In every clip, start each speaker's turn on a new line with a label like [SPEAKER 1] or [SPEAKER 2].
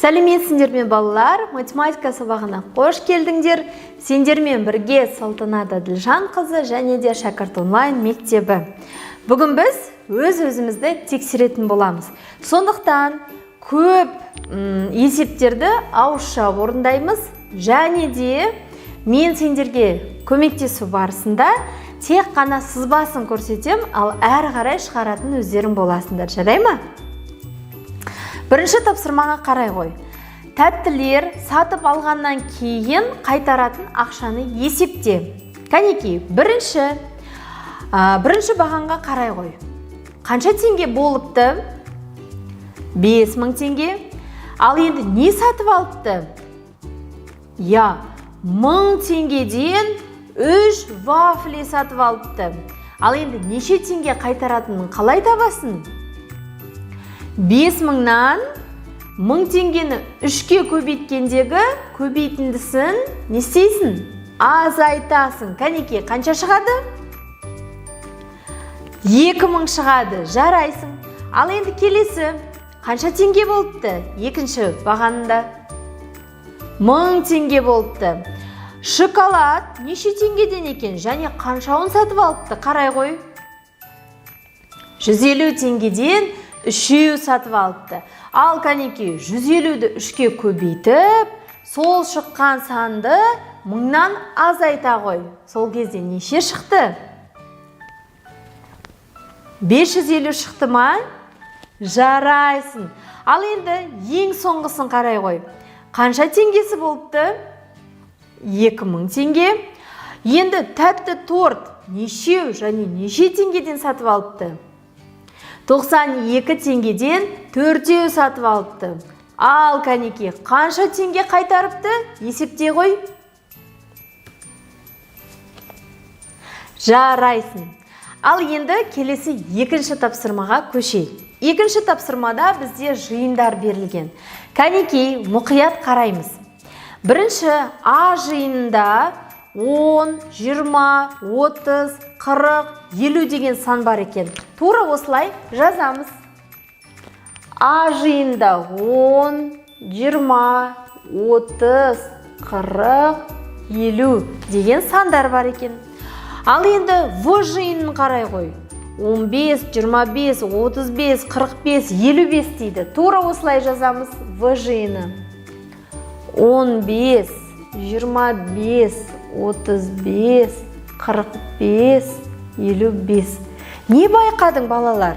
[SPEAKER 1] Сәлеметсіңдер ме балалар, математика сабағына қош келдіңдер. Сендермен бірге Салтанат Аділжан қызы және де Шәкірт онлайн мектебі. Бүгін біз өз-өзімізді тексеретін боламыз. Сондықтан көп есептерді ауызша орындаймыз және де мен сендерге көмектесу барысында тек қана сызбасын көрсетем, ал әрі қарай шығаратын өздерің боласыңдар. Жарай ма? Бірінші тапсырмаға қарай ғой. Тәттілер сатып алғаннан кейін қайтаратын ақшаны есепте. Кәнекей, бірінші бағанға қарай ғой. Қанша теңге болыпты? 5000 теңге. Ал енді не сатып алыпты? 1000 теңгеден 3 вафли сатып алыпты. Ал енді неше теңге қайтаратынын қалай табасың? 5000-нан 1000 теңгені 3-ке көбейткендегі көбейтіндісін не істейсің? Азайтасың. Кәнекей, қанша шығады? 2000 шығады. Жарайсың. Ал енді келесі. Қанша теңге болыпты? Екінші бағанында 1000 теңге болыпты. Шоколад неше теңгеден екен және қаншауын сатып алыпты? Қарай ғой. 150 теңгеден 3 сатып алыпты. Ал кәнекей, 150-ді 3-ке көбейтіп, сол шыққан санды 1000-нан азайта ғой. Сол кезде неше шықты? 550 шықты ма? Жарайсың. Ал енді ең соңғысын қарай ғой. Қанша теңгесі болыпты? 2000 теңге. Енді тәтті торт неше және неше теңгеден сатып алыпты? 92 теңгеден 4 сатып алыпты. Ал кәнекей, қанша теңге қайтарыпты? Есепте ғой. Жарайсың. Ал енді келесі екінші тапсырмаға көшейік. Екінші тапсырмада бізде жиындар берілген. Кәнекей, мұқият қараймыз. Бірінші А жиынында 10, 20, 30, 40, 50 деген сан бар екен. Тура осылай жазамыз. А жиында 10, 20, 30, 40, 50 деген сандар бар екен. Ал енді В жиынын қарай ғой. 15, 25, 35, 45, 55 дейді. Тура осылай жазамыз В жиыны. 15, 25, 35, 45, 55. Не байқадың балалар?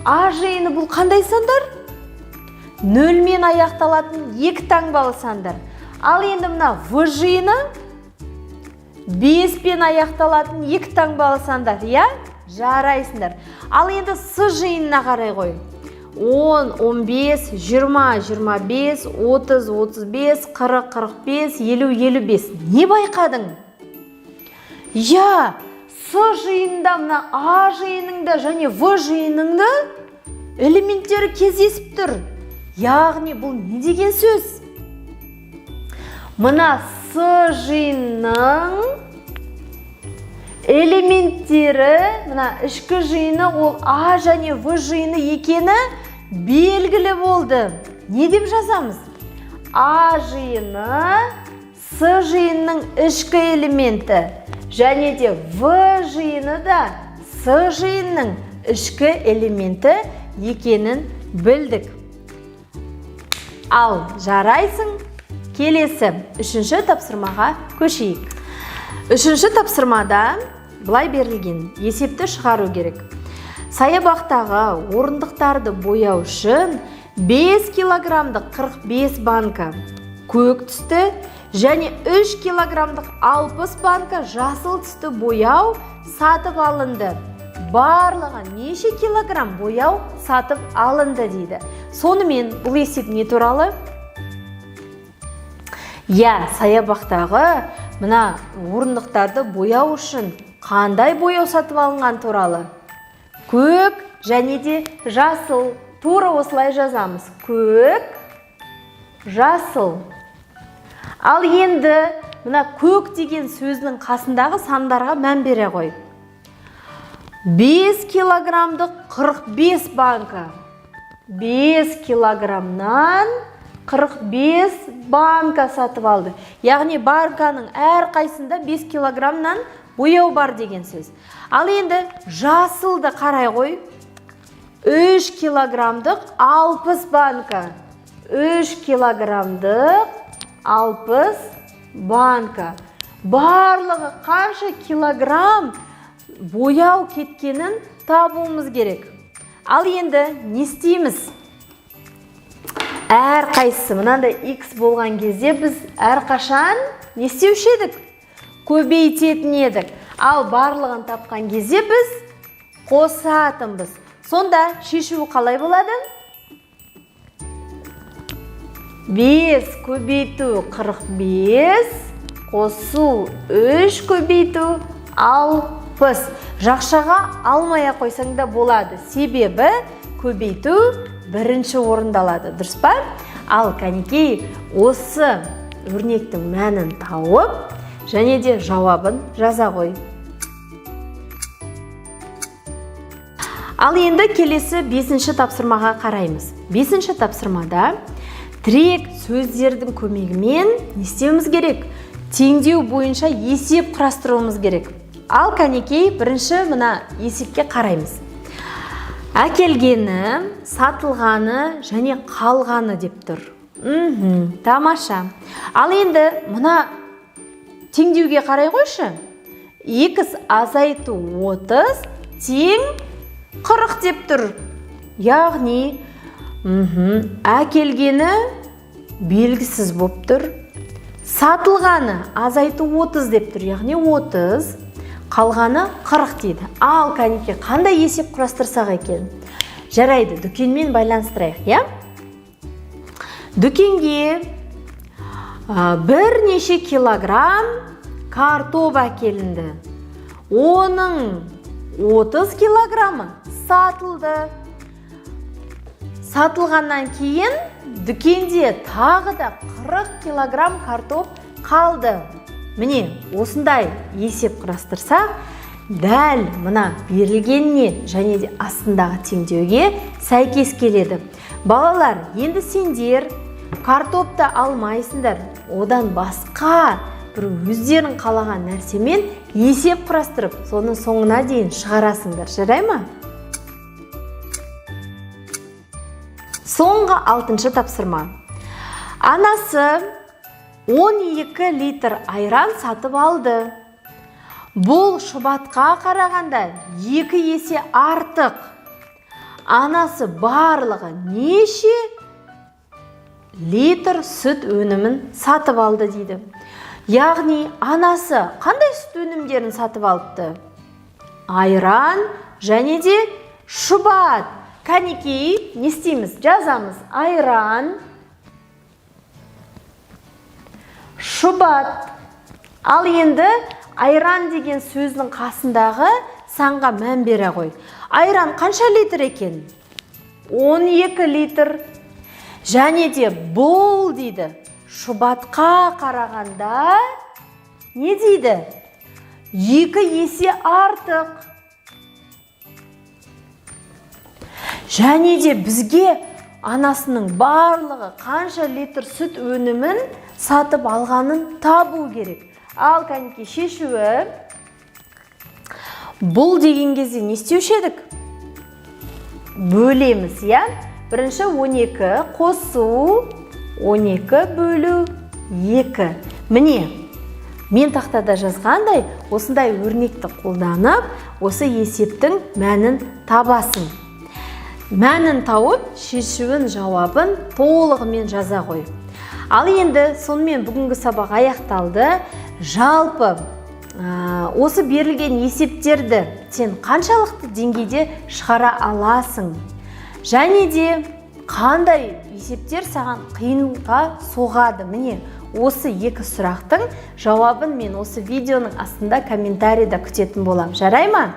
[SPEAKER 1] А жиыны бұл қандай сандар? 0-мен аяқталатын 2 таңбалы сандар. Ал енді мына В жиыны 5-пен аяқталатын 2 таңбалы сандар. Жарайсыңдар. Ал енді С жиынына қарай ғой. 10, 15, 20, 25, 30, 35, 40, 45, 50, 55. Не байқадың? С жиынында мына А жиыныңда және В жиыныңда элементтері кездесіп тұр. Яғни бұл не деген сөз? Мына С жиынның элементтері, мына ішкі жиыны ол А және В жиыны екені белгілі болды. Не деп жазамыз? А жиыны С жиынның ішкі элементі және де В жиыны да С жиынның ішкі элементі екенін білдік. Ал жарайсың. Келесі үшінші тапсырмаға көшейік. Үшінші тапсырмада былай берілген есепті шығару керек. Саябақтағы орындықтарды бояу үшін 5 килограмдық 45 банка көк түсті және 3 килограмдық 60 банка жасыл түсті бояу сатып алынды. Барлығы неше килограмм бояу сатып алынды дейді. Сонымен бұл есеп не туралы? Саябақтағы мына орындықтарды бояу үшін қандай бояу сатып алынған туралы? Көк және де жасыл. Тура осылай жазамыз. Көк, жасыл. Ал енді мына көк деген сөзінің қасындағы сандарға мән бере ғой. 5 килограмдық 45 банка. 5 килограммнан 45 банка сатып алды. Яғни банканың әр қайсында 5 килограммнан бояу бар деген сөз. Ал енді жасылды қарай қой. 3 килограммдық 60 банка. 3 килограммдық 60 банка. Барлығы қанша килограмм бояу кеткенін табуымыз керек. Ал енді не істейміз? Әр қайсысы мынандай X болған кезде біз әрқашан не істеуші едік? Көбейтетін едік. Ал барлығын тапқан кезде біз қосатынбыз. Сонда шешуі қалай болады? 5 көбейту 45, қосу 3 көбейту 60. Жақшаға алмай қойсаң да болады. Себебі көбейту бірінші орындалады. Дұрыс па? Ал кәнекей осы өрнектің мәнін тауып, және де жауабын жаза қой. Ал енді келесі 5-ші тапсырмаға қараймыз. 5-ші тапсырмада тірек сөздердің көмегімен не істеуіміз керек? Теңдеу бойынша есеп құрастыруымыз керек. Ал кәнекей бірінші мына есепке қараймыз. Әкелгені, сатылғаны және қалғаны деп тұр. Тамаша. Ал енді мына теңдеуге қарай қойшы. X азайту 30 тең 40 деп тұр. Яғни әкелгені белгісіз болып тұр. Сатылғаны азайту 30 деп тұр. Яғни 30, қалғаны 40 дейді. Ал кәнекей қандай есеп құрастырсақ екен? Жарайды, дүкенмен байланыстырайық, я? Дүкенге бірнеше килограмм картоп әкелінді. Оның 30 килограммы сатылды. Сатылғаннан кейін дүкенде тағы да 40 килограмм картоп қалды. Міне, осындай есеп құрастырсақ, дәл мына берілгеніне және де астындағы теңдеуге сәйкес келеді. Балалар, енді сендер картопты алмайсыңдар. Одан басқа бір өздерің қалаған нәрсемен есеп құрастырып, соның соңына дейін шығарасыңдар. Жарай ма? Соңғы 6-шы тапсырма. Анасы 12 литр айран сатып алды. Бұл шұбатқа қарағанда 2 есе артық. Анасы барлығы неше литр сүт өнімін сатып алды дейді. Яғни анасы қандай сүт өнімдерін сатып алыпты? Айран және де шұбат. Кәнекей, не істейміз? Жазамыз. Айран, шұбат. Ал енді айран деген сөздің қасындағы санға мән бере қой. Айран қанша литр екен? 12 литр. Және де бұл дейді. Шұбатқа қарағанда не дейді? 2 есе артық. Және де бізге анасының барлығы қанша литр сүт өнімін сатып алғанын табу керек. Ал кәнекей шешуі, бұл деген кезде не істеуші едік? Бөлеміз, я? Бірінші 12 қосу 12 бөлу 2. Міне, мен тақтада жазғандай, осындай өрнекті қолданып, осы есептің мәнін табасың. Мәнін тауып, шешуін, жауабын толығымен жаза қой. Ал енді сонымен бүгінгі сабақ аяқталды. Жалпы осы берілген есептерді сен қаншалықты деңгейде шығара аласың? Және де қандай есептер саған қиынға соғады? Міне, осы 2 сұрақтың жауабын мен осы видеоның астында комментарийда күтетін болам. Жарай ма?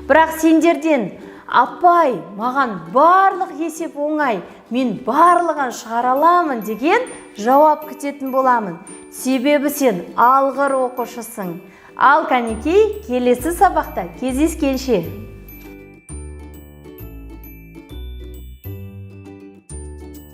[SPEAKER 1] Бірақ сендерден апай, маған барлық есеп оңай, мен барлығын шығара аламын деген жауап күтетін боламын. Себебі сен алғыр оқушысың. Ал кәнекей, келесі сабақта кездескенше.